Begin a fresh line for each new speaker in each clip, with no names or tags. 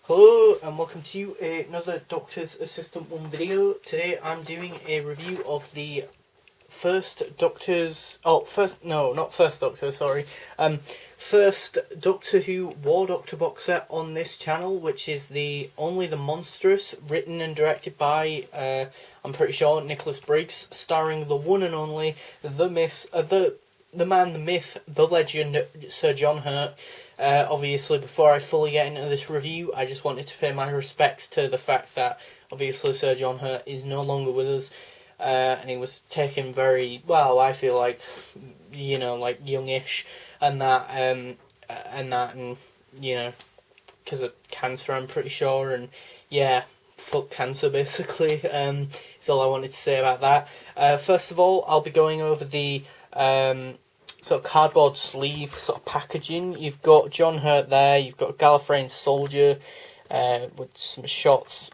Hello and welcome to another Doctor's Assistant 1 video. Today I'm doing a review of the first Doctor Who War Doctor box set on this channel, which is the Monstrous, written and directed by, I'm pretty sure, Nicholas Briggs, starring the one and only, the man, the myth, the legend, Sir John Hurt. Obviously, before I fully get into this review, I just wanted to pay my respects to the fact that, obviously, Sir John Hurt is no longer with us, and he was taken very, well, I feel like, like, youngish, and because of cancer, I'm pretty sure, and, yeah, fuck cancer, basically, is all I wanted to say about that. First of all, I'll be going over the, sort of cardboard sleeve sort of packaging. You've got John Hurt there, you've got Gallifreyan soldier with some shots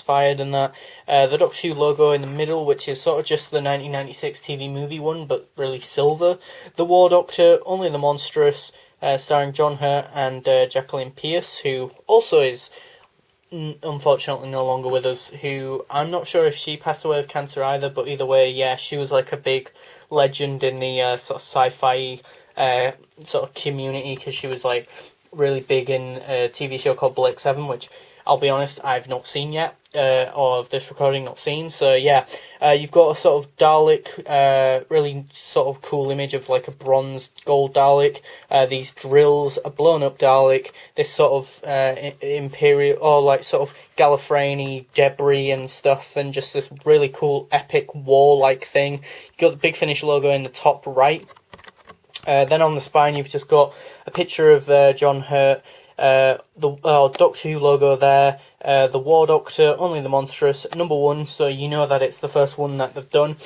fired and that. The Doctor Who logo in the middle, which is sort of just the 1996 TV movie one, but really silver. The War Doctor, Only the Monstrous, starring John Hurt and Jacqueline Pearce, who also is unfortunately no longer with us, who I'm not sure if she passed away of cancer either, but either way, yeah, she was like a big legend in the sort of sci-fi sort of community, because she was like really big in a TV show called Blake 7, which I'll be honest, I've not seen yet, or of this recording not seen. So yeah, you've got a sort of Dalek, really sort of cool image of like a bronzed gold Dalek, these drills, a blown up Dalek, this sort of Imperial, or like sort of Gallifreyan debris and stuff, and just this really cool epic war-like thing. You've got the Big Finish logo in the top right. Then on the spine you've just got a picture of John Hurt, the Doctor Who logo there, the War Doctor, Only the Monstrous, #1, so you know that it's the first one that they've done.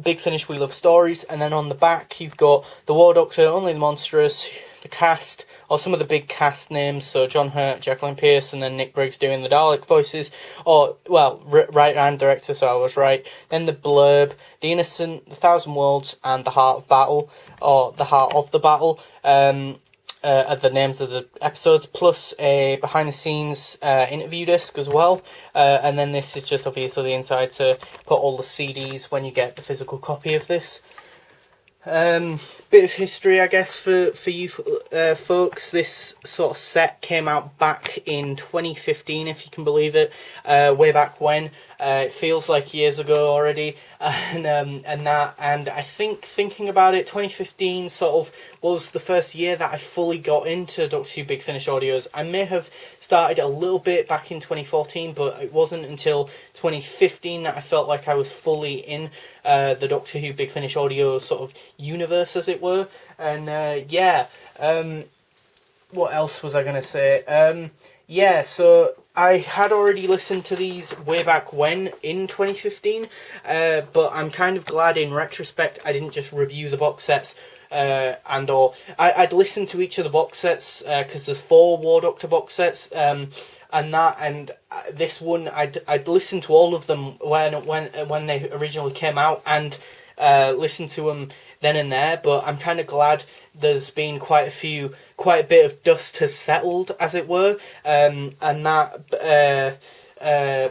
Big Finish, We Love Stories, and then on the back you've got the War Doctor, Only the Monstrous, the cast, or some of the big cast names, so John Hurt, Jacqueline Pearce, and then Nick Briggs doing the Dalek voices, or, well, right-hand director, so I was right. Then the blurb, The Innocent, The Thousand Worlds, and The Heart of Battle, or The Heart of the Battle, are the names of the episodes, plus a behind-the-scenes interview disc as well, and then this is just obviously the inside to put all the CDs when you get the physical copy of this. Bit of history, I guess, for you folks. This sort of set came out back in 2015, if you can believe it, way back when. It feels like years ago already, and I think, thinking about it, 2015 sort of was the first year that I fully got into Doctor Who Big Finish audios. I may have started a little bit back in 2014, but it wasn't until 2015 that I felt like I was fully in the Doctor Who Big Finish audio sort of universe, as it were. And what else was I going to say? So I had already listened to these way back when, in 2015, but I'm kind of glad in retrospect I didn't just review the box sets, I'd listened to each of the box sets, because there's 4 War Doctor box sets, and this one, I'd listened to all of them when they originally came out, and listened to them then and there, but I'm kind of glad there's been quite a bit of dust has settled, as it were, and that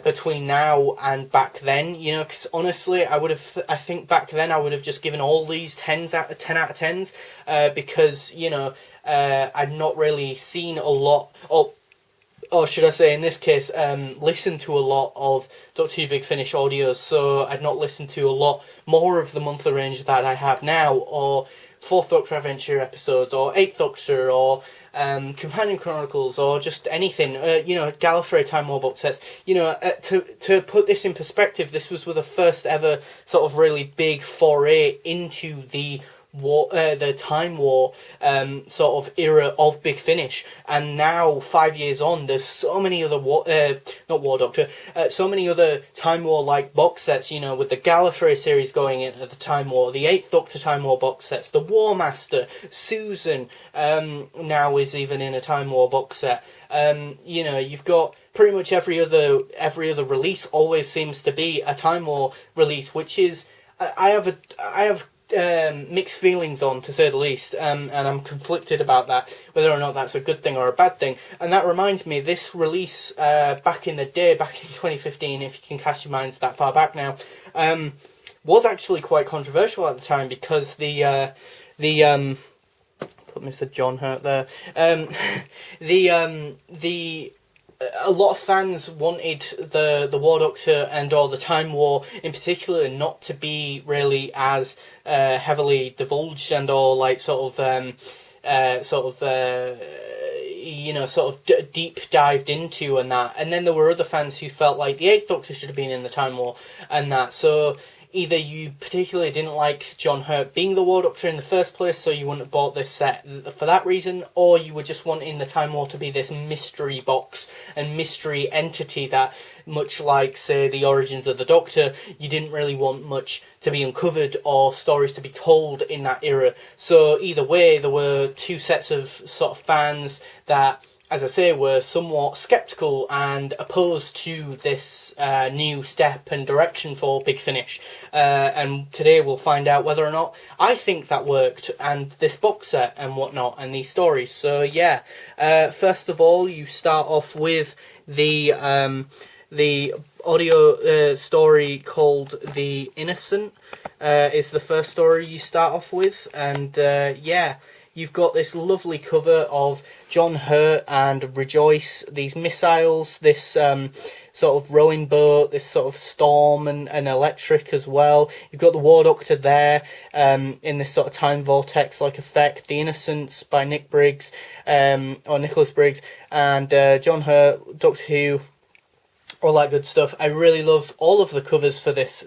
between now and back then, because honestly, I think back then I would have just given all these 10 out of 10s, because, I'd not really seen a lot, or should I say, in this case, listened to a lot of Doctor Who Big Finish audios, so I'd not listened to a lot more of the monthly range that I have now, or 4th Doctor Adventure episodes, or 8th Doctor, or Companion Chronicles, or just anything, Gallifrey Time War box sets. To put this in perspective, this was the first ever sort of really big foray into the Time War sort of era of Big Finish, and now 5 years on, there's so many other so many other Time War like box sets, with the Gallifrey series going into the Time War, the 8th Doctor Time War box sets, the War Master, Susan now is even in a Time War box set. You've got pretty much every other release always seems to be a Time War release, which is, I have mixed feelings on, to say the least, and I'm conflicted about that, whether or not that's a good thing or a bad thing. And that reminds me, this release back in the day, back in 2015, if you can cast your minds that far back now, was actually quite controversial at the time, because the put Mr. John Hurt there. A lot of fans wanted the War Doctor and or the Time War in particular not to be really as heavily divulged and or like deep dived into and that. And then there were other fans who felt like the Eighth Doctor should have been in the Time War and that. So either you particularly didn't like John Hurt being the War Doctor in the first place, so you wouldn't have bought this set for that reason, or you were just wanting the Time War to be this mystery box and mystery entity that, much like, say, the origins of the Doctor, you didn't really want much to be uncovered or stories to be told in that era. So either way, there were two sets of sort of fans that, as I say, were somewhat sceptical and opposed to this new step and direction for Big Finish. And today we'll find out whether or not I think that worked, and this box set and whatnot, and these stories. So yeah, first of all, you start off with the audio story called The Innocent. Is the first story you start off with, and yeah, you've got this lovely cover of John Hurt and Rejoice, these missiles, this sort of rowing boat, this sort of storm and electric as well. You've got the War Doctor there in this sort of time vortex-like effect. The Innocents by Nick Briggs, or Nicholas Briggs, and John Hurt, Doctor Who, all that good stuff. I really love all of the covers for this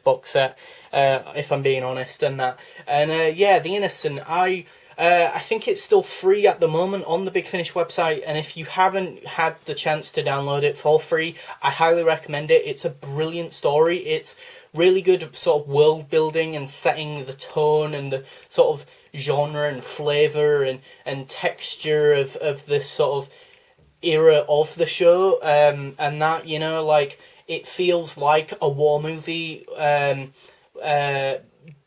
box set, if I'm being honest, and that. And yeah, The Innocent, I think it's still free at the moment on the Big Finish website, and if you haven't had the chance to download it for free, I highly recommend it. It's a brilliant story. It's really good sort of world building and setting the tone and the sort of genre and flavour and texture of this sort of era of the show, and that, you know, like, it feels like a war movie,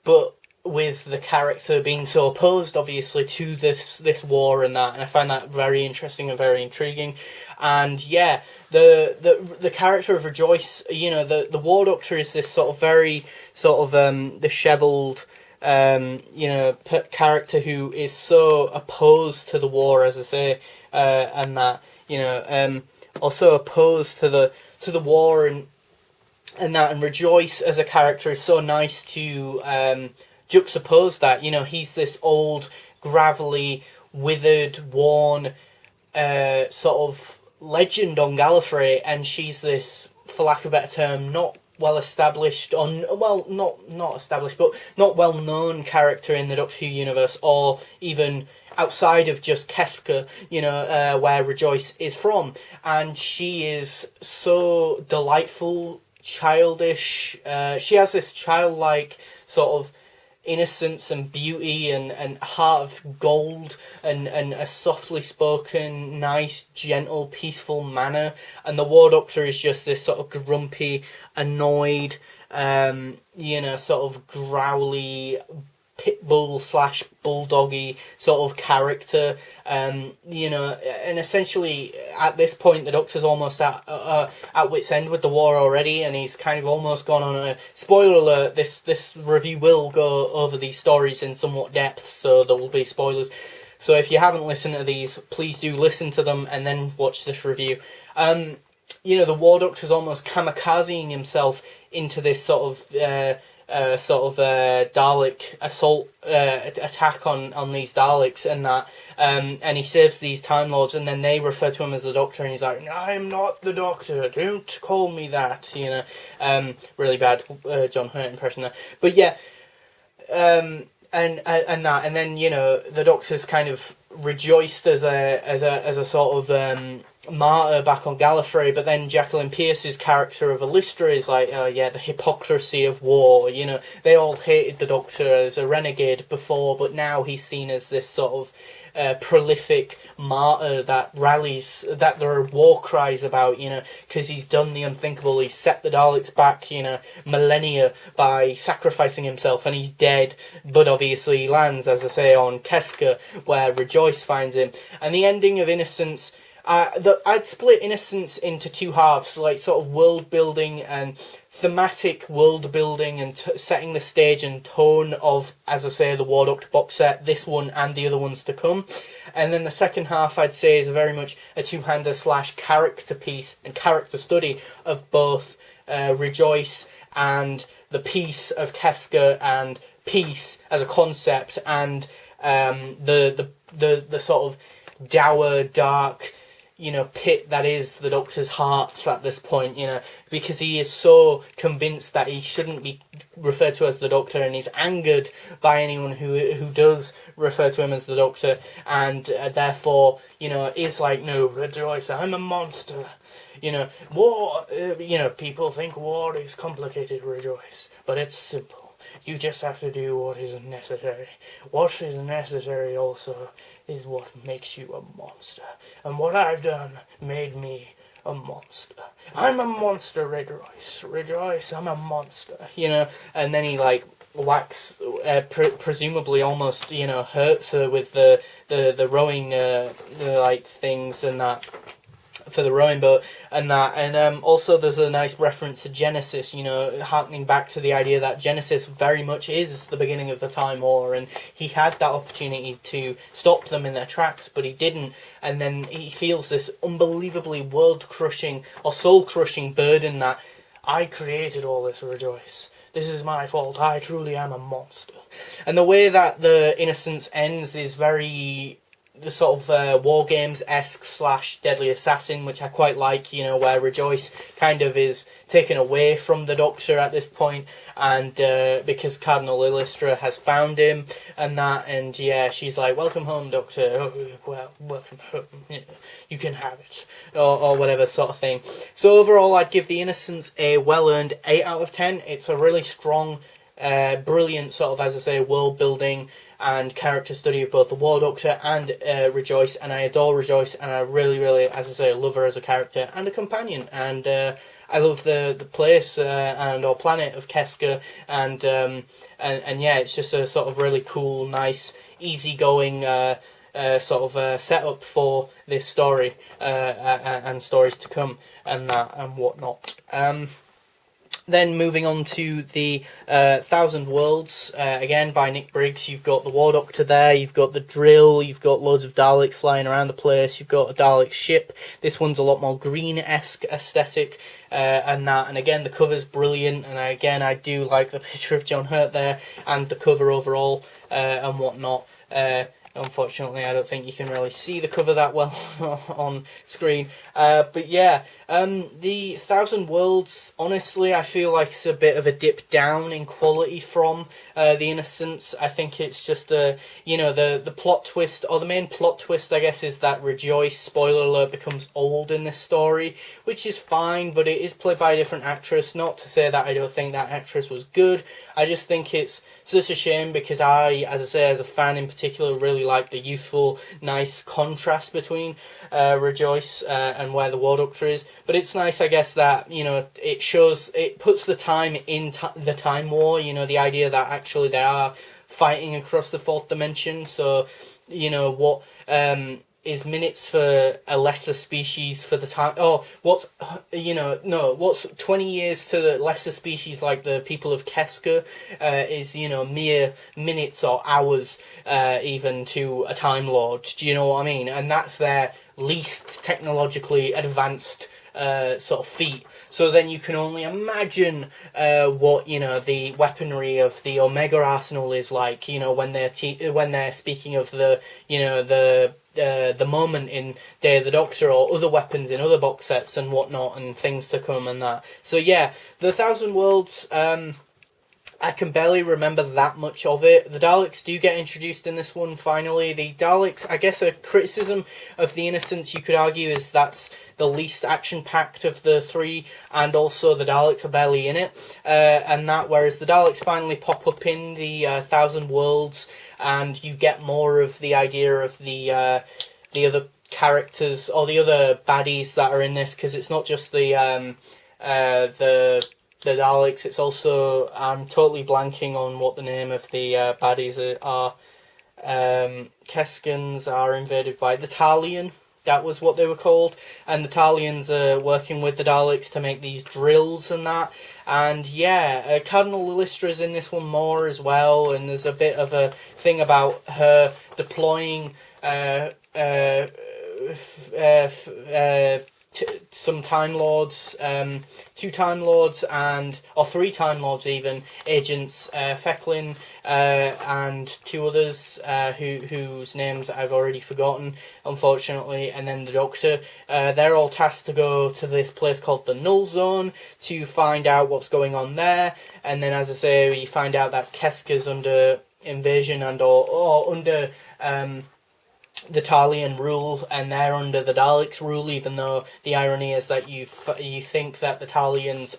but with the character being so opposed, obviously, to this war and that, and I find that very interesting and very intriguing. And yeah, the character of Rejoice, you know, the War Doctor is this sort of very sort of dishevelled, you know, character who is so opposed to the war, as I say, and that, you know, also opposed to the war and that, and Rejoice as a character is so nice to juxtapose that. You know, he's this old, gravelly, withered, worn sort of legend on Gallifrey, and she's this, for lack of a better term, not well established, not established, but not well known character in the Doctor Who universe, or even outside of just Keska, you know, where Rejoice is from. And she is so delightful, childish. She has this childlike sort of innocence and beauty and heart of gold and a softly spoken, nice, gentle, peaceful manner. And the War Doctor is just this sort of grumpy, annoyed, you know, sort of growly, pitbull / bulldoggy sort of character, you know, and essentially at this point the Doctor's almost at wit's end with the war already, and he's kind of almost gone on a spoiler alert. This review will go over these stories in somewhat depth, so there will be spoilers. So if you haven't listened to these, please do listen to them and then watch this review. You know, the War Doctor's almost kamikazing himself into this sort of Dalek assault attack on these Daleks and that, and he saves these Time Lords, and then they refer to him as the Doctor, and he's like, "I'm not the Doctor, don't call me that," you know. Really bad John Hurt impression there, but yeah, and that, and then, you know, the Doctor's kind of rejoiced as a sort of martyr back on Gallifrey, but then Jacqueline Pierce's character of Illustra is like, oh yeah, the hypocrisy of war. You know, they all hated the Doctor as a renegade before, but now he's seen as this sort of prolific martyr that rallies, that there are war cries about, you know, because he's done the unthinkable. He's set the Daleks back, you know, millennia by sacrificing himself, and he's dead. But obviously he lands, as I say, on Keska, where Rejoice finds him. And the ending of Innocence, I'd split Innocence into two halves, like sort of world building and thematic world building and setting the stage and tone of, as I say, the War Doctor box set, this one and the other ones to come. And then the second half, I'd say, is very much a two-hander / character piece and character study of both Rejoice and the piece of Keska and peace as a concept, and the sort of dour, dark, you know, pit that is the Doctor's heart at this point, you know, because he is so convinced that he shouldn't be referred to as the Doctor, and he's angered by anyone who does refer to him as the Doctor, and therefore, you know, is like, no, Rejoice, I'm a monster. You know, war, you know, people think war is complicated, Rejoice, but it's simple. You just have to do what is necessary. What is necessary also is what makes you a monster. And what I've done made me a monster. I'm a monster, Rejoice. Rejoice, I'm a monster. You know, and then he, like, whacks, presumably almost, you know, hurts her with the rowing, like, things and that, for the rowing boat and that. And also there's a nice reference to Genesis, you know, harkening back to the idea that Genesis very much is the beginning of the Time War, and he had that opportunity to stop them in their tracks, but he didn't. And then he feels this unbelievably world-crushing or soul-crushing burden that I created all this, Rejoice. This is my fault. I truly am a monster. And the way that the Innocence ends is very the sort of War Games-esque / Deadly Assassin, which I quite like, you know, where Rejoice kind of is taken away from the Doctor at this point, and because Cardinal Illustra has found him and that, and yeah, she's like, welcome home, Doctor. Oh, well, welcome home. You can have it, or whatever sort of thing. So overall, I'd give The Innocents a well-earned 8 out of 10. It's a really strong, brilliant sort of, as I say, world-building and character study of both the War Doctor and Rejoice, and I adore Rejoice, and I really, really, as I say, love her as a character and a companion, and I love the place and or planet of Keska, and yeah, it's just a sort of really cool, nice, easygoing sort of setup for this story and stories to come and that and whatnot. Then moving on to the Thousand Worlds, again by Nick Briggs. You've got the War Doctor there, you've got the drill, you've got loads of Daleks flying around the place, you've got a Dalek ship. This one's a lot more green-esque aesthetic and that, and again the cover's brilliant, and again I do like the picture of John Hurt there and the cover overall and whatnot. Unfortunately, I don't think you can really see the cover that well on screen. But yeah, the Thousand Worlds, honestly, I feel like it's a bit of a dip down in quality from The Innocents. I think it's just you know, the plot twist, or the main plot twist, I guess, is that Rejoice, spoiler alert, becomes old in this story, which is fine, but it is played by a different actress. Not to say that I don't think that actress was good. I just think it's such a shame, because I, as I say, as a fan in particular, really like the youthful, nice contrast between Rejoice and where the War Doctor is. But it's nice, I guess, that, you know, it puts the time in the Time War, you know, the idea that actually they are fighting across the fourth dimension. So, you know, what is minutes for a lesser species for the time, what's 20 years to the lesser species like the people of Keska is, you know, mere minutes or hours even to a Time Lord. Do you know what I mean? And that's their least technologically advanced sort of feat. So then you can only imagine what, you know, the weaponry of the Omega Arsenal is like, you know, when they're speaking of the, you know, the moment in Day of the Doctor, or other weapons in other box sets and whatnot, and things to come and that. So yeah, the Thousand Worlds, I can barely remember that much of it. The Daleks do get introduced in this one, finally. The Daleks, I guess a criticism of The Innocents, you could argue, is that's the least action-packed of the three, and also the Daleks are barely in it. Whereas the Daleks finally pop up in the Thousand Worlds, and you get more of the idea of the other characters, or the other baddies that are in this, because it's not just the Daleks, it's also, I'm totally blanking on what the name of the baddies are. Keskans are invaded by the Talion, that was what they were called, and the Talions are working with the Daleks to make these drills and that, and yeah, Cardinal Lylistra's in this one more as well, and there's a bit of a thing about her deploying some Time Lords, 2 Time Lords, or 3 Time Lords even, agents, Fecklin, and 2 others, whose names I've already forgotten, unfortunately, and then the Doctor. They're all tasked to go to this place called the Null Zone to find out what's going on there, and then, as I say, we find out that Keska's under invasion or under the Talion rule, and they're under the Daleks' rule, even though the irony is that you think that the Talions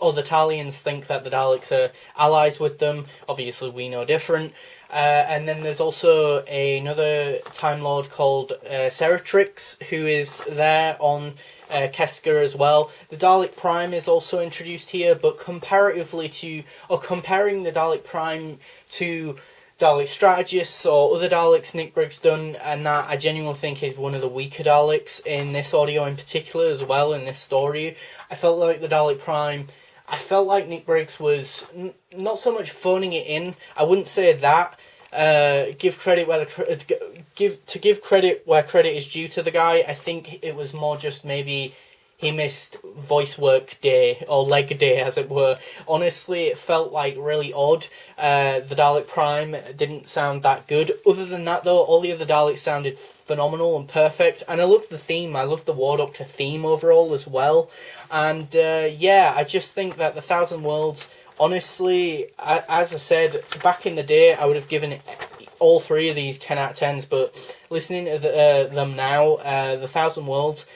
think that the Daleks are allies with them. Obviously, we know different. And then there's also another Time Lord called Ceratrix, who is there on Keska as well. The Dalek Prime is also introduced here, but comparing the Dalek Prime to Dalek Strategists or other Daleks Nick Briggs done, and that I genuinely think is one of the weaker Daleks in this audio in particular as well, in this story. I felt like the Dalek Prime, I felt like Nick Briggs was not so much phoning it in. I wouldn't say that. Give credit where credit is due to the guy. I think it was more just maybe he missed voice work day, or leg day as it were. Honestly, it felt like really odd. The Dalek Prime didn't sound that good. Other than that though, all the other Daleks sounded phenomenal and perfect. And I loved the theme, I loved the War Doctor theme overall as well. And I just think that the Thousand Worlds, honestly, as I said, back in the day, I would have given it all 3 of these 10 out of 10s, but listening to them now, the Thousand Worlds,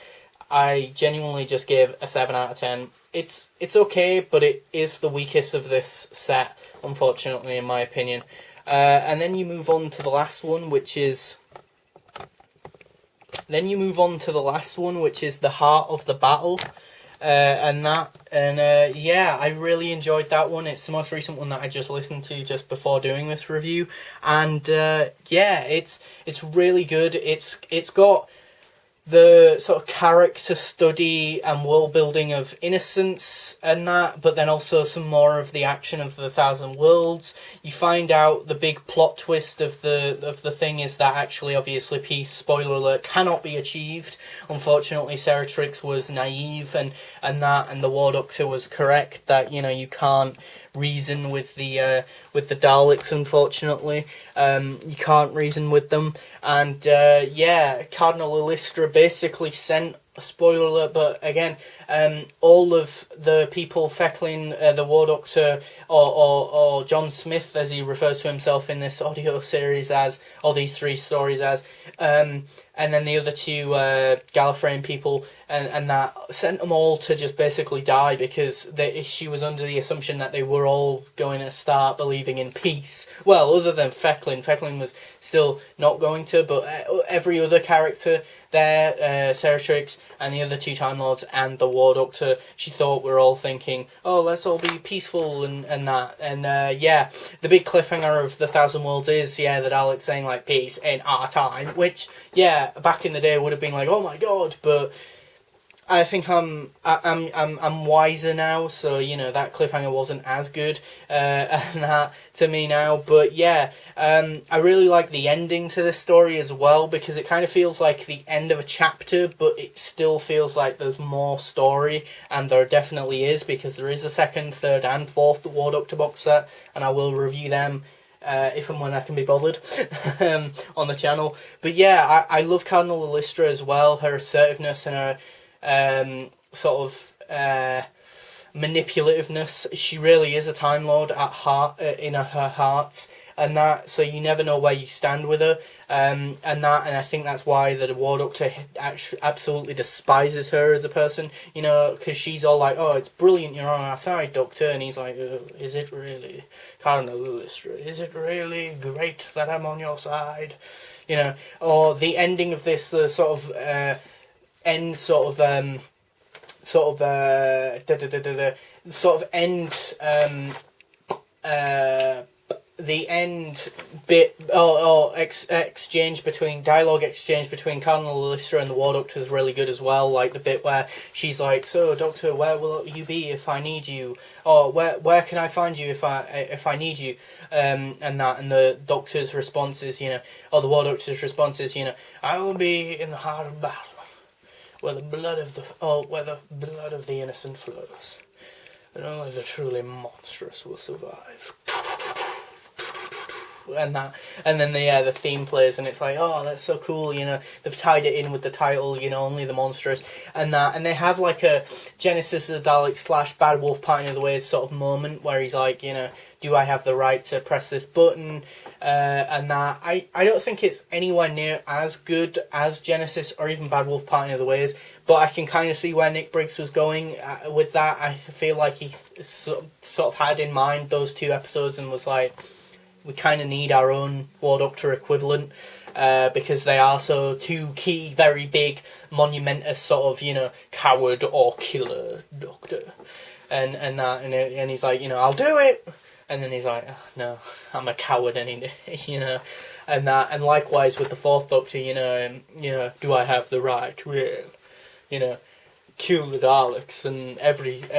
I genuinely just gave a 7 out of 10. It's okay, but it is the weakest of this set, unfortunately, in my opinion. And then you move on to the last one, which is the Heart of the Battle. I really enjoyed that one. It's the most recent one that I just listened to just before doing this review, and it's really good. It's got the sort of character study and world building of Innocence and that, but then also some more of the action of the Thousand Worlds. You find out the big plot twist of the thing is that actually, obviously, peace, spoiler alert, cannot be achieved. Unfortunately, Ceratrix was naive, and the War Doctor was correct that, you know, you can't reason with the Daleks, unfortunately. You can't reason with them, and Cardinal Lylistra basically sent, spoiler alert, but again, all of the people, Fecklin, the War Doctor, or John Smith, as he refers to himself in this audio series as, or these 3 stories as, and then the other 2 Gallifreyan people, and that sent them all to just basically die, because she was under the assumption that they were all going to start believing in peace. Well, other than Fecklin was still not going to, but every other character there, Ceratrix and the other 2 Time Lords and the War Doctor, she thought were all thinking, oh, let's all be peaceful and that. And the big cliffhanger of the Thousand Worlds is, the Daleks saying, like, peace in our time, which, back in the day would have been like, oh my god, but I think I'm wiser now, so, you know, that cliffhanger wasn't as good and that to me now. But I really like the ending to this story as well, because it kind of feels like the end of a chapter, but it still feels like there's more story, and there definitely is, because there is a 2nd, 3rd and 4th War Doctor box set, and I will review them if and when I can be bothered on the channel. But I love Cardinal Lylistra as well, her assertiveness and her manipulativeness. She really is a Time Lord at heart, in her heart, and that, so you never know where you stand with her, and I think that's why the War Doctor actually absolutely despises her as a person, you know, because she's all like, oh, it's brilliant you're on our side, Doctor, and he's like, oh, is it really? Cardinal Illustra, is it really great that I'm on your side? You know, or the ending of this, the sort of end sort of sort of end the end bit or exchange between Cardinal Illustra and the War Doctor is really good as well. Like the bit where she's like, "So, Doctor, where will you be if I need you? Or where can I find you if I need you?" And the Doctor's response is, you know, or the War Doctor's response is, you know, "I will be in the heart of battle, where the blood of the innocent flows, and only the truly monstrous will survive." And then the theme plays, and it's like, oh, that's so cool, you know, they've tied it in with the title, you know, only the monstrous, and they have like a Genesis of the Daleks / Bad Wolf Party of the Ways sort of moment where he's like, you know, do I have the right to press this button, and that I don't think it's anywhere near as good as Genesis or even Bad Wolf Party of the Ways, but I can kind of see where Nick Briggs was going with that. I feel like he sort of had in mind those two episodes and was like, we kind of need our own War Doctor equivalent, because they are so two key, very big, monumentous sort of, you know, coward or killer Doctor, and he's like, you know, I'll do it, and then he's like, oh, no, I'm a coward any day, you know, and likewise with the Fourth Doctor, you know, do I have the right to, you know, kill the Daleks and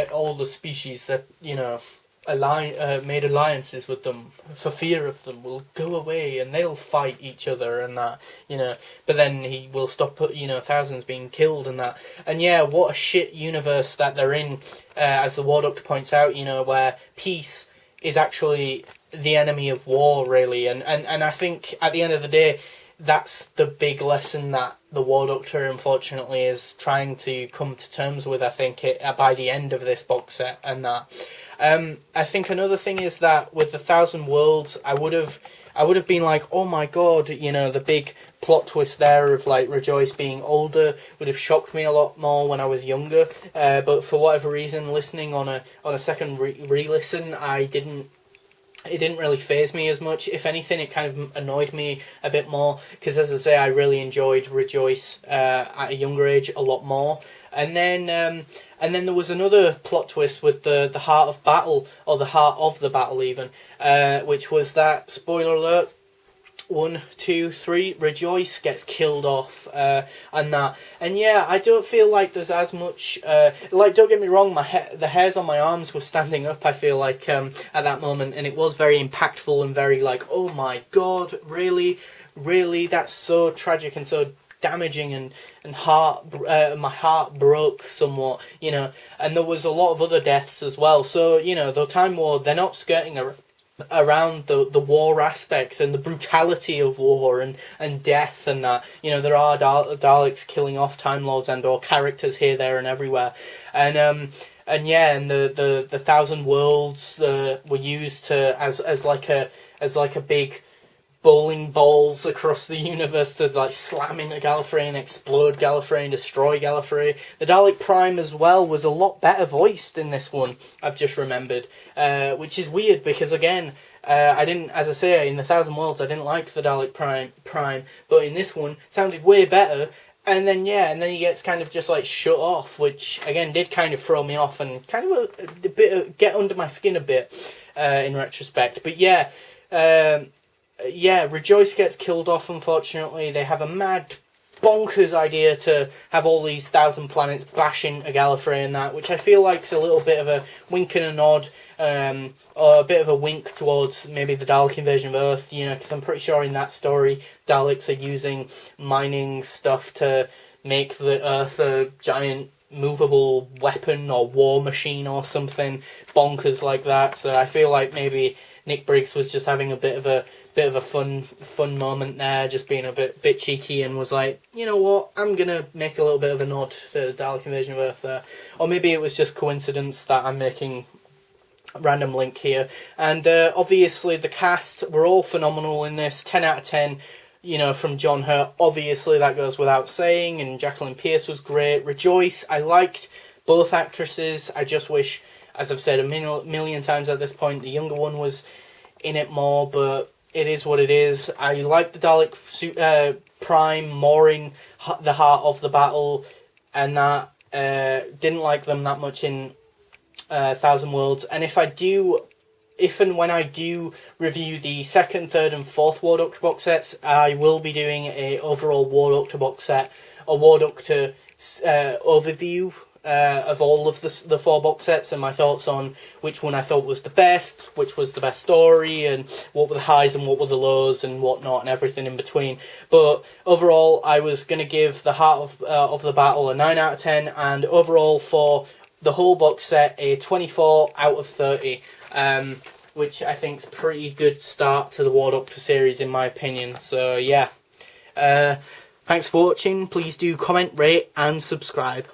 all the species that, you know, made alliances with them for fear of them will go away and they'll fight each other and that, you know, but then he will stop, you know, thousands being killed and that. And yeah, what a shit universe that they're in, as the War Doctor points out, you know, where peace is actually the enemy of war, really, and I think at the end of the day that's the big lesson that the War Doctor unfortunately is trying to come to terms with, I think, by the end of this box set, and that. I think another thing is that with the Thousand Worlds, I would have been like, oh my god, you know, the big plot twist there of like Rejoice being older would have shocked me a lot more when I was younger. But for whatever reason, listening on a second re-listen, it didn't really faze me as much. If anything, it kind of annoyed me a bit more, because as I say, I really enjoyed Rejoice at a younger age a lot more. And then there was another plot twist with the Heart of Battle, or the Heart of the Battle even, which was that, spoiler alert, 1, 2, 3, Rejoice gets killed off, and that. And yeah, I don't feel like there's as much, like, don't get me wrong, the hairs on my arms were standing up, I feel like, at that moment, and it was very impactful and very like, oh my god, really, that's so tragic and so damaging, and my heart broke somewhat, you know. And there was a lot of other deaths as well, so, you know, the Time War, they're not skirting around the war aspect and the brutality of war and death and that. You know, there are Daleks killing off Time Lords and or characters here, there and everywhere, and yeah, and the Thousand Worlds were used to as like a big bowling balls across the universe to like slam into Gallifrey and explode Gallifrey and destroy Gallifrey. The Dalek Prime as well was a lot better voiced in this one, I've just remembered, which is weird because again, I didn't, as I say, in the Thousand Worlds I didn't like the Dalek Prime, but in this one sounded way better. And then he gets kind of just like shut off, which again did kind of throw me off and kind of a bit get under my skin a bit in retrospect. But yeah, Rejoice gets killed off, unfortunately. They have a mad, bonkers idea to have all these 1,000 planets bash into Gallifrey and that, which I feel like's a little bit of a wink and a nod, or a bit of a wink towards maybe the Dalek invasion of Earth, you know, because I'm pretty sure in that story, Daleks are using mining stuff to make the Earth a giant movable weapon or war machine or something bonkers like that. So I feel like maybe Nick Briggs was just having a bit of a fun moment there, just being a bit cheeky, and was like, you know what, I'm gonna make a little bit of a nod to Dalek Invasion of Earth there. Or maybe it was just coincidence that I'm making a random link here. And obviously the cast were all phenomenal in this, 10 out of 10. You know, from John Hurt, obviously that goes without saying, and Jacqueline Pearce was great. Rejoice, I liked both actresses. I just wish, as I've said a million times at this point, the younger one was in it more, but it is what it is. I like the Dalek Prime more in the heart of the battle, and that didn't like them that much in Thousand Worlds. And if and when I do review the second, third and fourth War Doctor box sets, I will be doing a overall War Doctor box set, a War Doctor overview of all of the 4 box sets, and my thoughts on which one I thought was the best, which was the best story, and what were the highs and what were the lows and whatnot, and everything in between. But overall, I was going to give the Heart of the Battle a 9 out of 10, and overall for the whole box set a 24 out of 30. Which I think is a pretty good start to the War Doctor series in my opinion. So yeah, thanks for watching. Please do comment, rate and subscribe.